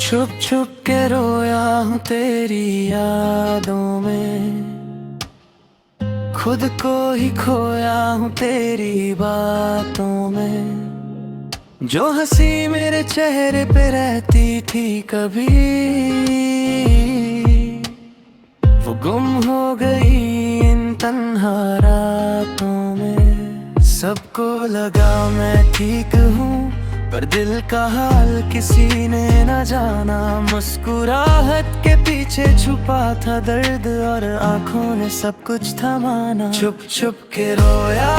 छुप छुप के रोया हूँ तेरी यादों में, खुद को ही खोया हूँ तेरी बातों में। जो हंसी मेरे चेहरे पे रहती थी कभी, वो गुम हो गई इन तन्हा रातों में। सबको लगा मैं ठीक हूँ, पर दिल का हाल किसी ने न जाना। मुस्कुराहट के पीछे छुपा था दर्द, और आंखों ने सब कुछ थमाना। छुप छुप के रोया,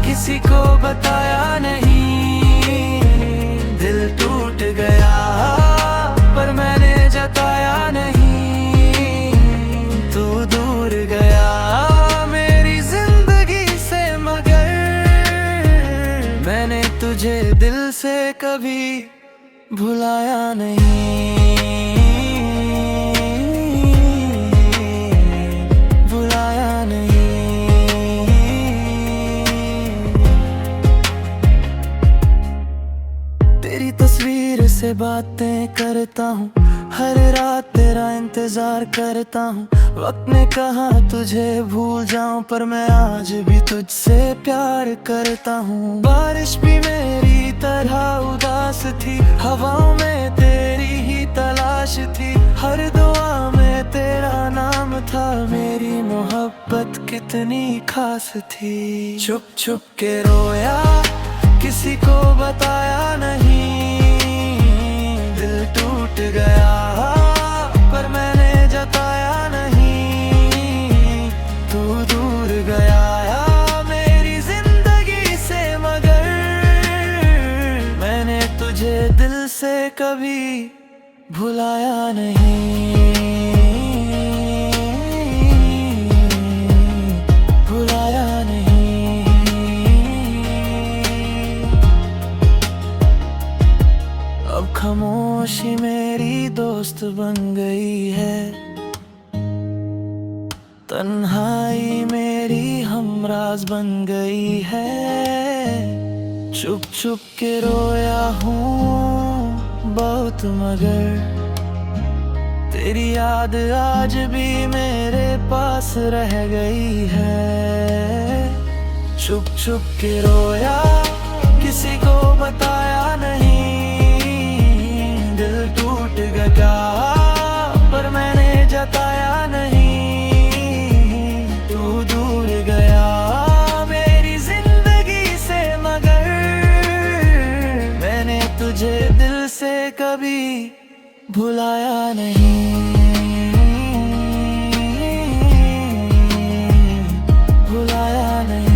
किसी को बताया नहीं। दिल टूट गया, पर मैंने जताया नहीं। तू दूर गया मेरी जिंदगी से, मगर मैंने तुझे दिल से कभी भुलाया नहीं, भुलाया नहीं। तेरी तस्वीर से बातें करता हूँ, हर रात तेरा इंतजार करता हूँ। वक्त ने कहा तुझे भूल जाऊं, पर मैं आज भी तुझसे प्यार करता हूँ। बारिश भी मेरी तरह उदास थी, हवाओं में तेरी ही तलाश थी। हर दुआ में तेरा नाम था, मेरी मोहब्बत कितनी खास थी। छुप छुप के रोया, किसी को बताया नहीं। दिल टूट गया, पर मैंने जताया नहीं। तू दूर गया मेरी जिंदगी से, मगर मैंने तुझे दिल से कभी भुलाया नहीं, भुलाया नहीं। अब खामोशी मेरी दोस्त बन गई है, तन्हाई मेरी हमराज बन गई है। छुप छुप के रोया हूँ बहुत, मगर तेरी याद आज भी मेरे पास रह गई है। छुप छुप के रोया, किसी को बताया नहीं। दिल टूट गया, पर मैंने जताया नहीं। तू दूर गया मेरी जिंदगी से, मगर मैंने तुझे दिल से कभी भुलाया नहीं, भुलाया नहीं।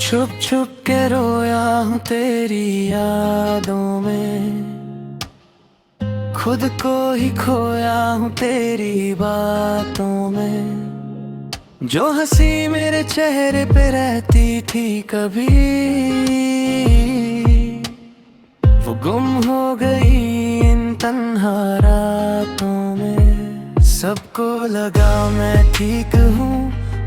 छुप छुप के रोया हूँ तेरी यादों में, खुद को ही खोया हूँ तेरी बातों में। जो हंसी मेरे चेहरे पे रहती थी कभी, वो गुम हो गई इन तन्हा रातों में। सबको लगा मैं ठीक हूँ,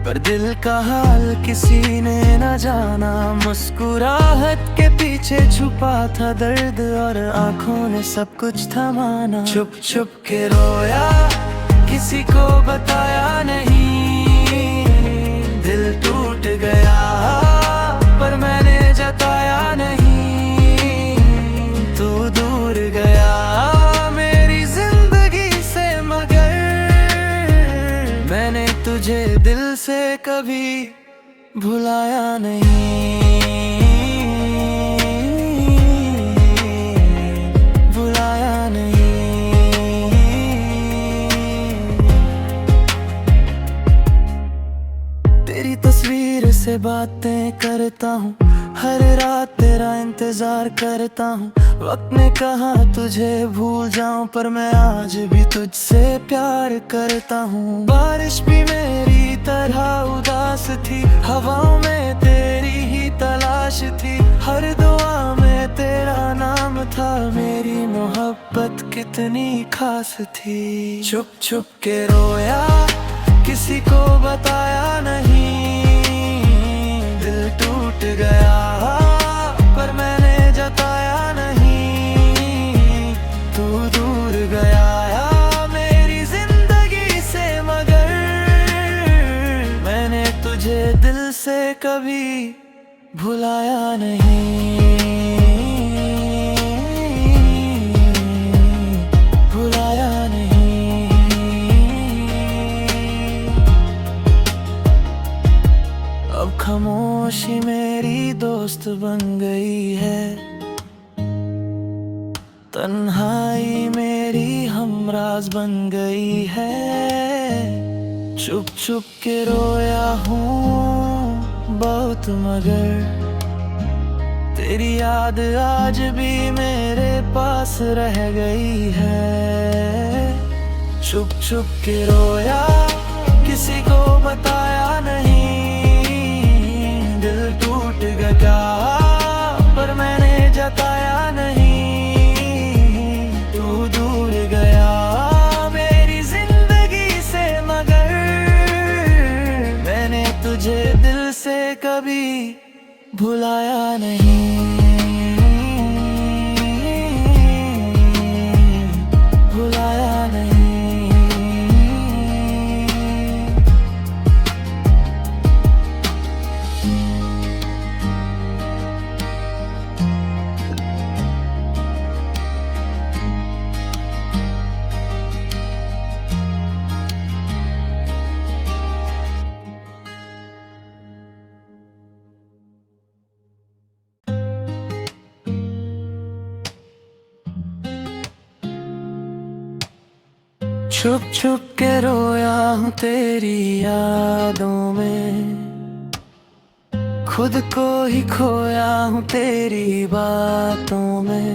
पर दिल का हाल किसी ने न जाना। मुस्कुराहट के पीछे छुपा था दर्द, और आंखों ने सब कुछ थमाना। छुप छुप के रोया, किसी को बताया नहीं। दिल टूट गया, पर मैंने जताया नहीं। तू दूर गया मेरी जिंदगी से, मगर मैंने तुझे दिल से कभी भुलाया नहीं, भुलाया नहीं। तेरी तस्वीर से बातें करता हूँ, हर रात तेरा इंतजार करता हूँ। वक्त ने कहा तुझे भूल जाऊं, पर मैं आज भी तुझसे प्यार करता हूँ। बारिश भी मेरी तरह उदास थी, हवाओं में तेरी ही तलाश थी। हर दुआ में तेरा नाम था, मेरी मोहब्बत कितनी खास थी। छुप छुप के रोया, किसी को बताया नहीं, दिल टूट गया पर मैंने जताया नहीं। तू दूर गया मेरी जिंदगी से, मगर मैंने तुझे दिल से कभी भुलाया नहीं, भुलाया नहीं। अब खामोशी मेरी दोस्त बन गई है, तन्हाई मेरी हमराज बन गई है। छुप छुप के रोया हूँ बहुत, मगर तेरी याद आज भी मेरे पास रह गई है। छुप छुप के रोया, किसी को बताया नहीं, दिल टूट गया पर मैंने जताया नहीं। तू दूर गया मेरी जिंदगी से, मगर मैंने तुझे दिल से कभी भुलाया नहीं, भुलाया नहीं। छुप छुप के रोया हूँ तेरी यादों में, खुद को ही खोया हूँ तेरी बातों में।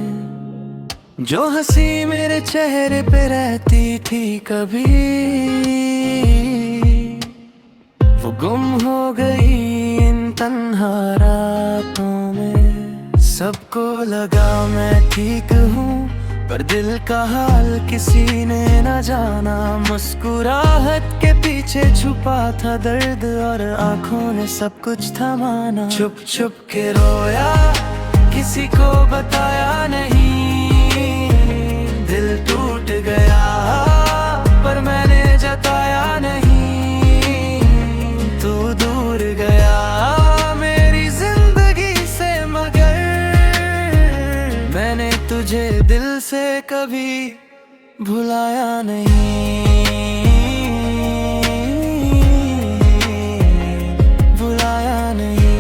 जो हंसी मेरे चेहरे पे रहती थी कभी, वो गुम हो गई इन तन्हा रातों में। सबको लगा मैं ठीक हूँ, पर दिल का हाल किसी ने न जाना। मुस्कुराहट के पीछे छुपा था दर्द, और आंखों ने सब कुछ थमाना। छुप छुप के रोया, किसी को बताया नहीं, दिल टूट गया पर मैंने जताया नहीं। तू दूर गया मेरी जिंदगी से, मगर मैंने तुझे दिल से कभी भुलाया नहीं, भुलाया नहीं।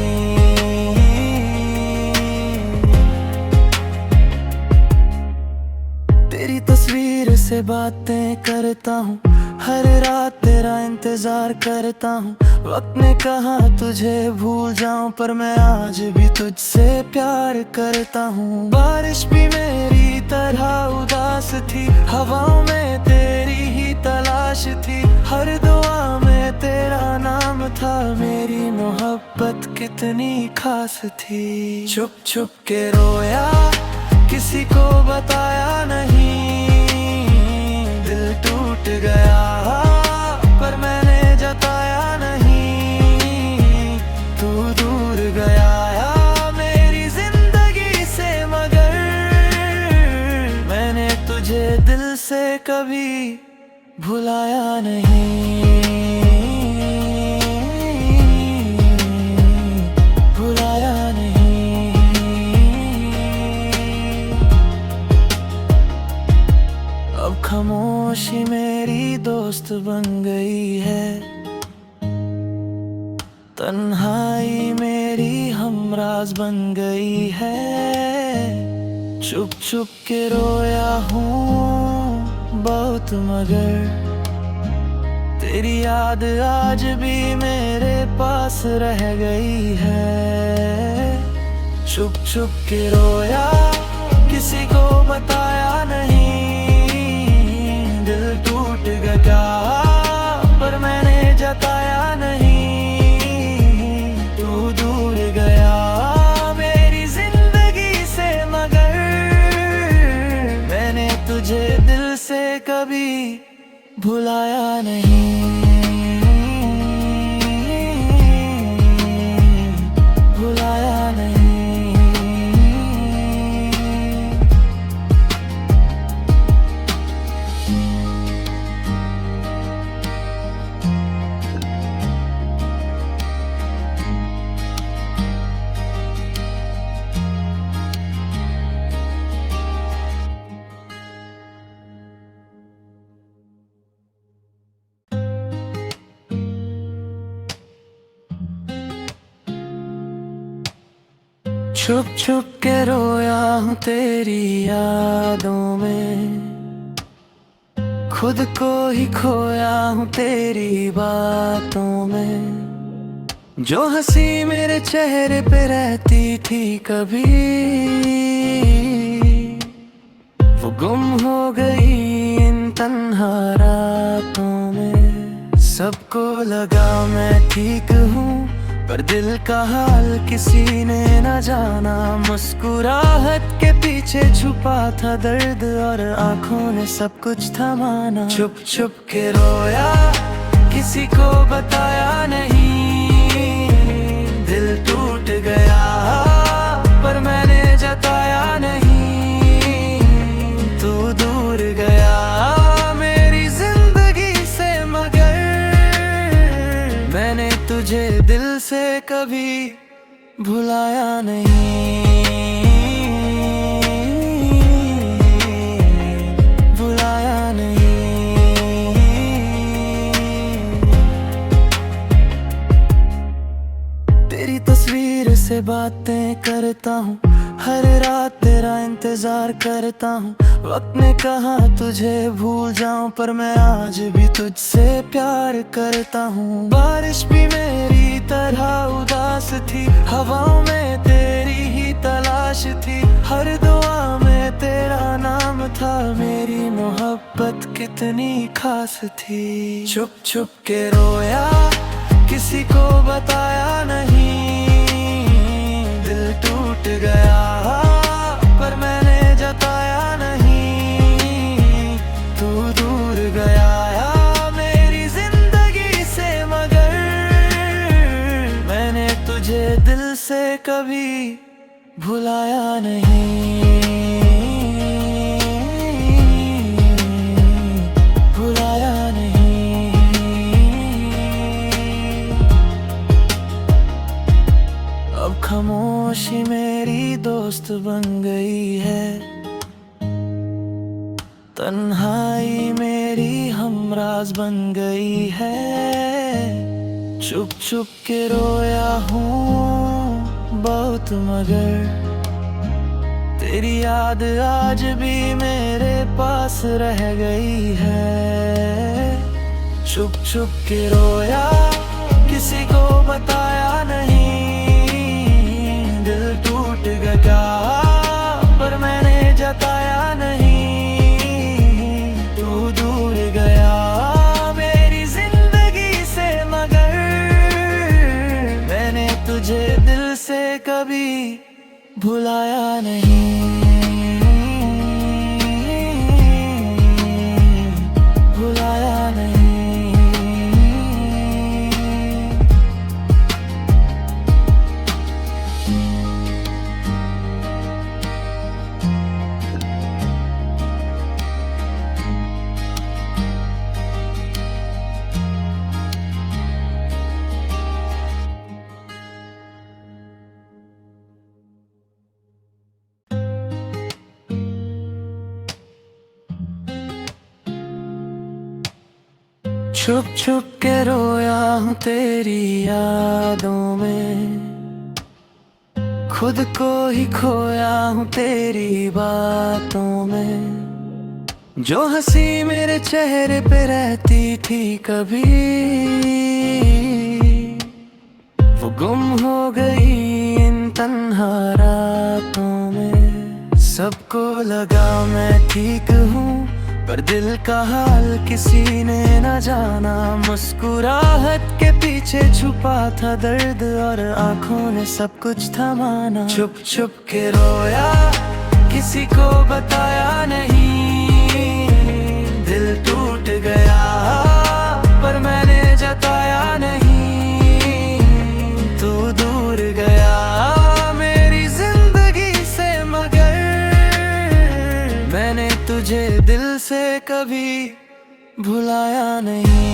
तेरी तस्वीर से बातें करता हूँ, हर रात तेरा इंतजार करता हूँ। वक्त ने कहा तुझे भूल जाऊं, पर मैं आज भी तुझसे प्यार करता हूँ। बारिश भी मेरी तरह उदास थी, हवाओं में तेरी ही तलाश थी। हर दुआ में तेरा नाम था, मेरी मोहब्बत कितनी खास थी। छुप छुप के रोया, किसी को बताया नहीं, दिल टूट गया पर मैंने जताया नहीं। तू दूर गया मेरी जिंदगी से, मगर मैंने तुझे दिल से कभी भुलाया नहीं, भुलाया नहीं। अब खामोशी मेरी दोस्त बन गई है, तन्हाई मेरी हमराज बन गई है। छुप छुप के रोया हूँ बहुत, मगर तेरी याद आज भी मेरे पास रह गई है। छुप छुप के रोया, किसी को बताया नहीं, दिल टूट गया पर मैंने जताया नहीं। तू दूर गया मेरी जिंदगी से मगर मैंने तुझे दिल से कभी भुलाया नहीं। छुप छुप के रोया हूँ तेरी यादों में, खुद को ही खोया हूँ तेरी बातों में। जो हंसी मेरे चेहरे पे रहती थी कभी, वो गुम हो गई इन तन्हा रातों में। सबको लगा मैं ठीक हूँ पर दिल का हाल किसी ने न जाना। मुस्कुराहट के पीछे छुपा था दर्द और आंखों ने सब कुछ थमाना। छुप छुप के रोया किसी को बताया नहीं, दिल टूट गया पर मैंने जताया नहीं। तू दूर गया मेरी जिंदगी से मगर मैंने तुझे दिल से कभी भुलाया नहीं, भुलाया नहीं। तेरी तस्वीर से बातें करता हूँ, हर रात तेरा इंतजार करता हूँ। वक्त ने कहा तुझे भूल जाऊं पर मैं आज भी तुझसे प्यार करता हूँ। बारिश भी मेरी तरह उदास थी, हवाओं में तेरी ही तलाश थी। हर दुआ में तेरा नाम था, मेरी मोहब्बत कितनी खास थी। छुप छुप के रोया किसी को बताया नहीं, दिल टूट गया पर मैंने जताया नहीं। तू दूर गया मेरी जिंदगी से मगर मैंने तुझे दिल से कभी भुलाया नहीं, भुलाया नहीं। अब खामोशी मेरी दोस्त बन गई है, तन्हाई मेरी हमराज बन गई है। छुप छुप के रोया हूँ बहुत मगर तेरी याद आज भी मेरे पास रह गई है। छुप छुप के रोया किसी को बताया नहीं, दिल टूट गया पर मैंने जताया नहीं। तू दूर गया मेरी जिंदगी से मगर मैंने तुझे दिल से कभी भुलाया नहीं, भुलाया नहीं। छुप छुप के रोया हूँ तेरी यादों में, खुद को ही खोया हूँ तेरी बातों में। जो हंसी मेरे चेहरे पे रहती थी कभी, वो गुम हो गई इन तन्हा रातों में। सबको लगा मैं ठीक हूँ, पर दिल का हाल किसी ने न जाना। मुस्कुराहट के पीछे छुपा था दर्द और आंखों ने सब कुछ थमाना। छुप छुप के रोया, किसी को बताया नहीं। दिल टूट गया पर मैंने जताया नहीं। तू दूर गया मेरी जिंदगी से, मगर मैंने तुझे दिल से कभी भुलाया नहीं।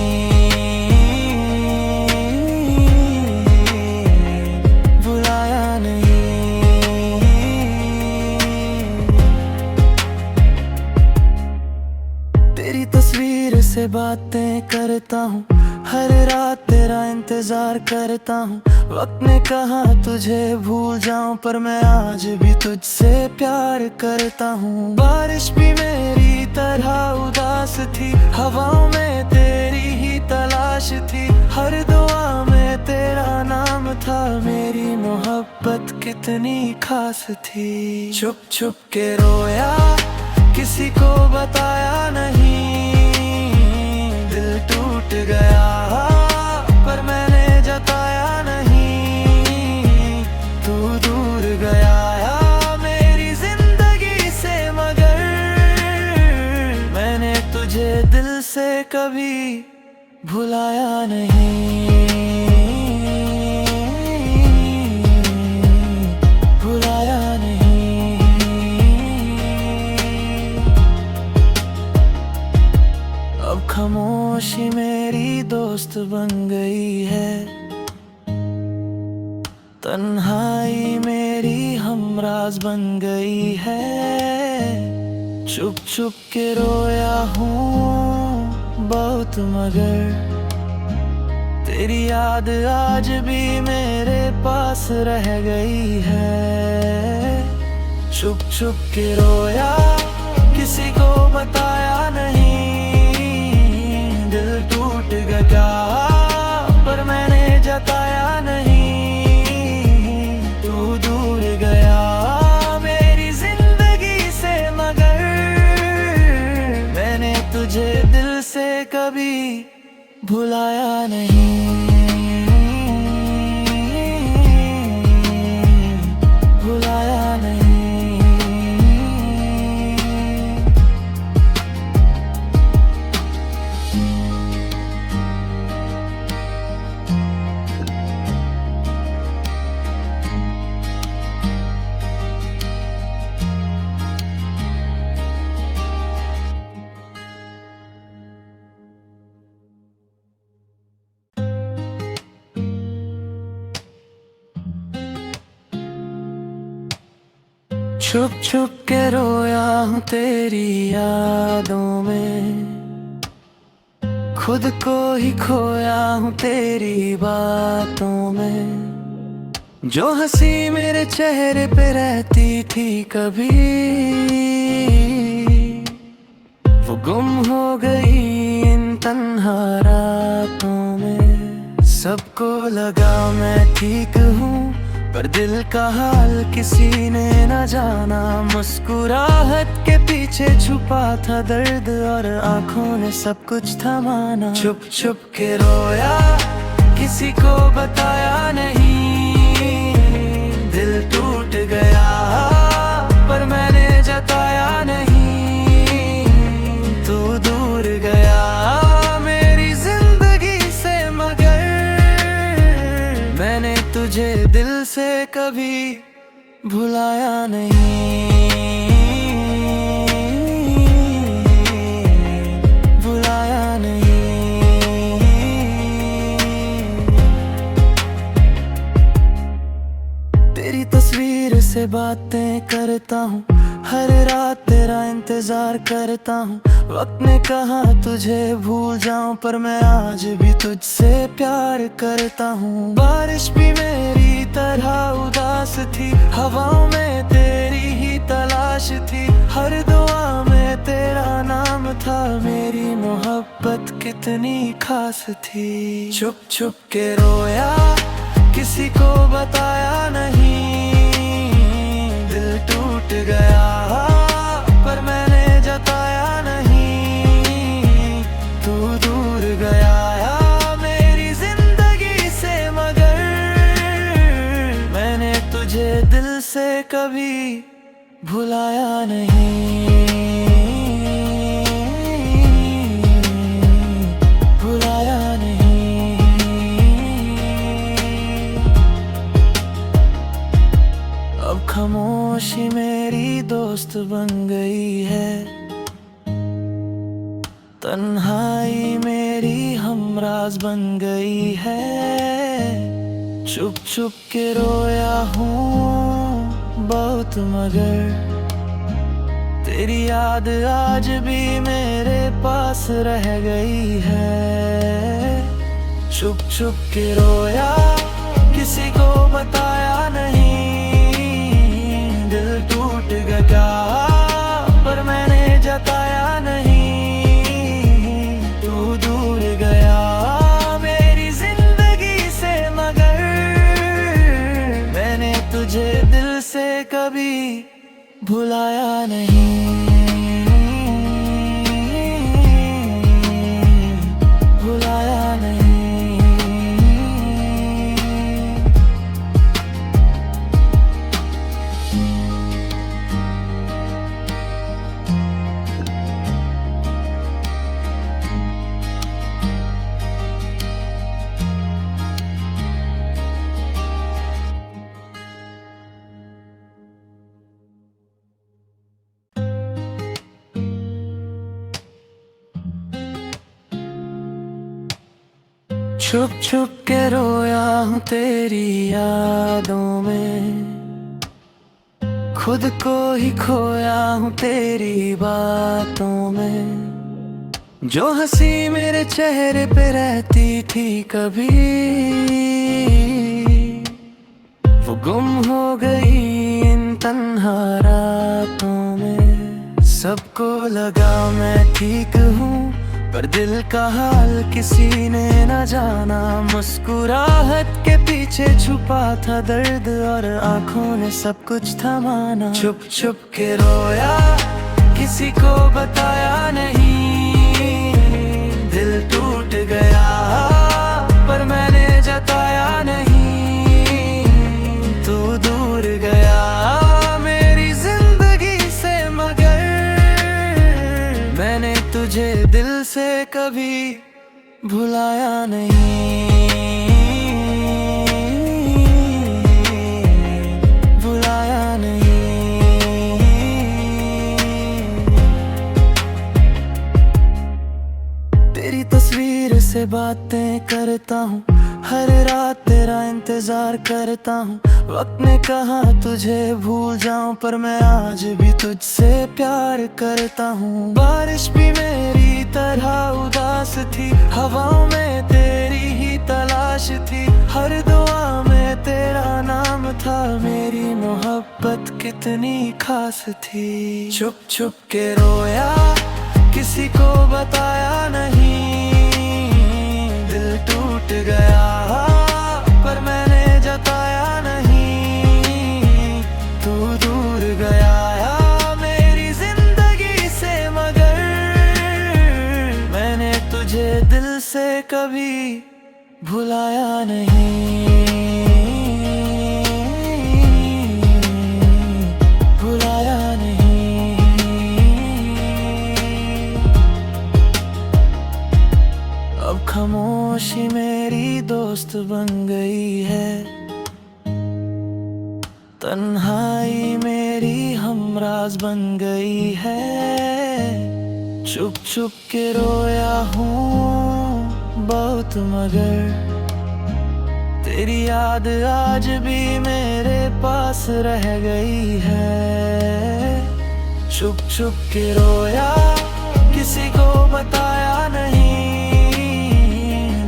भुलाया नहीं। तेरी तस्वीर से बातें करता हूँ, हर रात तेरा इंतजार करता हूँ। वक्त ने कहा तुझे भूल जाऊं, पर मैं आज भी तुझसे प्यार करता हूँ। बारिश भी मेरी तरह उदास थी, हवाओं में तेरी ही तलाश थी। हर दुआ में तेरा नाम था, मेरी मोहब्बत कितनी खास थी। छुप छुप के रोया, किसी को बताया नहीं। दिल टूट गया पर मैंने जताया नहीं। तू दूर गया मेरी जिंदगी से, मगर मैंने तुझे दिल से कभी भुलाया नहीं। भुलाया नहीं। अब खामोशी मेरी दोस्त बन गई है, तन्हाई मेरी हमराज बन गई है। छुप छुप के रोया हूँ बहुत, मगर तेरी याद आज भी मेरे पास रह गई है। छुप छुप के रोया, किसी को बताया नहीं। दिल टूट गया पर मैंने जताया नहीं। तू दूर गया मेरी जिंदगी से, मगर मैंने तुझे दिल से कभी भुलाया नहीं। भुलाया नहीं। छुप छुप के रोया हूँ तेरी यादों में, खुद को ही खोया हूँ तेरी बातों में। जो हंसी मेरे चेहरे पे रहती थी कभी, वो गुम हो गई इन तन्हा रातों में। सबको लगा मैं ठीक हूँ, पर दिल का हाल किसी ने न जाना। मुस्कुराहट के पीछे छुपा था दर्द और आंखों ने सब कुछ थमाना। छुप छुप के रोया, किसी को बताया नहीं। दिल टूट गया पर मैंने जताया नहीं। तू दूर गया मेरी जिंदगी से, मगर मैंने तुझे दिल से कभी भुलाया नहीं। भुलाया नहीं। तेरी तस्वीर से बातें करता हूँ, हर रात तेरा इंतजार करता हूँ। वक्त ने कहा तुझे भूल जाऊं, पर मैं आज भी तुझसे प्यार करता हूँ। बारिश भी मेरी तरह उदास थी, हवाओं में तेरी ही तलाश थी। हर दुआ में तेरा नाम था, मेरी मोहब्बत कितनी खास थी। छुप छुप के रोया, किसी को बताया नहीं। दिल टूट गया तुझे दिल से कभी भुलाया नहीं, भुलाया नहीं। अब खामोशी मेरी दोस्त बन गई है, तन्हाई मेरी हमराज बन गई है। चुप चुप के रोया हूँ बहुत, मगर तेरी याद आज भी मेरे पास रह गई है। चुप चुप के रोया, किसी को बताया नहीं, दिल टूट गया पर मैंने जताया नहीं। तू दूर गया मेरी जिंदगी से, मगर मैंने तुझे दिल से कभी भुलाया नहीं, भुलाया नहीं। छुप छुप के रोया हूँ तेरी यादों में, खुद को ही खोया हूँ तेरी बातों में। जो हंसी मेरे चेहरे पे रहती थी कभी, वो गुम हो गई इन तन्हा रातों में। सबको लगा मैं ठीक हूँ, पर दिल का हाल किसी ने न जाना। मुस्कुराहट के पीछे छुपा था दर्द, और आंखों ने सब कुछ थमाना। छुप छुप के रोया, किसी को बताया नहीं, दिल टूट गया पर मैंने जताया नहीं। तू दूर गया मेरी जिंदगी से, मगर मैंने तुझे दिल से कभी भुलाया नहीं, भुलाया नहीं। तेरी तस्वीर से बातें करता हूँ, हर रात तेरा इंतजार करता हूँ। वक्त ने कहा तुझे भूल जाऊं, पर मैं आज भी तुझसे प्यार करता हूँ। बारिश भी मेरी तरह उदास थी, हवाओं में तेरी ही तलाश थी। हर दुआ में तेरा नाम था, मेरी मोहब्बत कितनी खास थी। छुप छुप के रोया, किसी को बताया नहीं, दिल टूट गया पर मैंने जताया नहीं। तू दूर गया मेरी जिंदगी से, मगर मैंने तुझे दिल से कभी भुलाया नहीं, भुलाया नहीं। अब खामोशी मेरी दोस्त बन गई है, तन्हाई मेरी हमराज बन गई है। चुप चुप के रोया हूँ बहुत, मगर तेरी याद आज भी मेरे पास रह गई है। छुप छुप के रोया, किसी को बताया नहीं,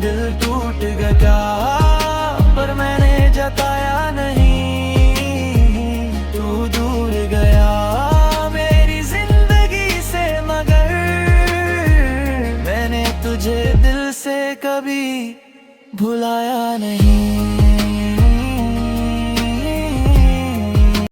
दिल टूट गया पर मैंने जताया नहीं। तू दूर गया मेरी जिंदगी से, मगर मैंने तुझे दिल से कभी भुलाया नहीं।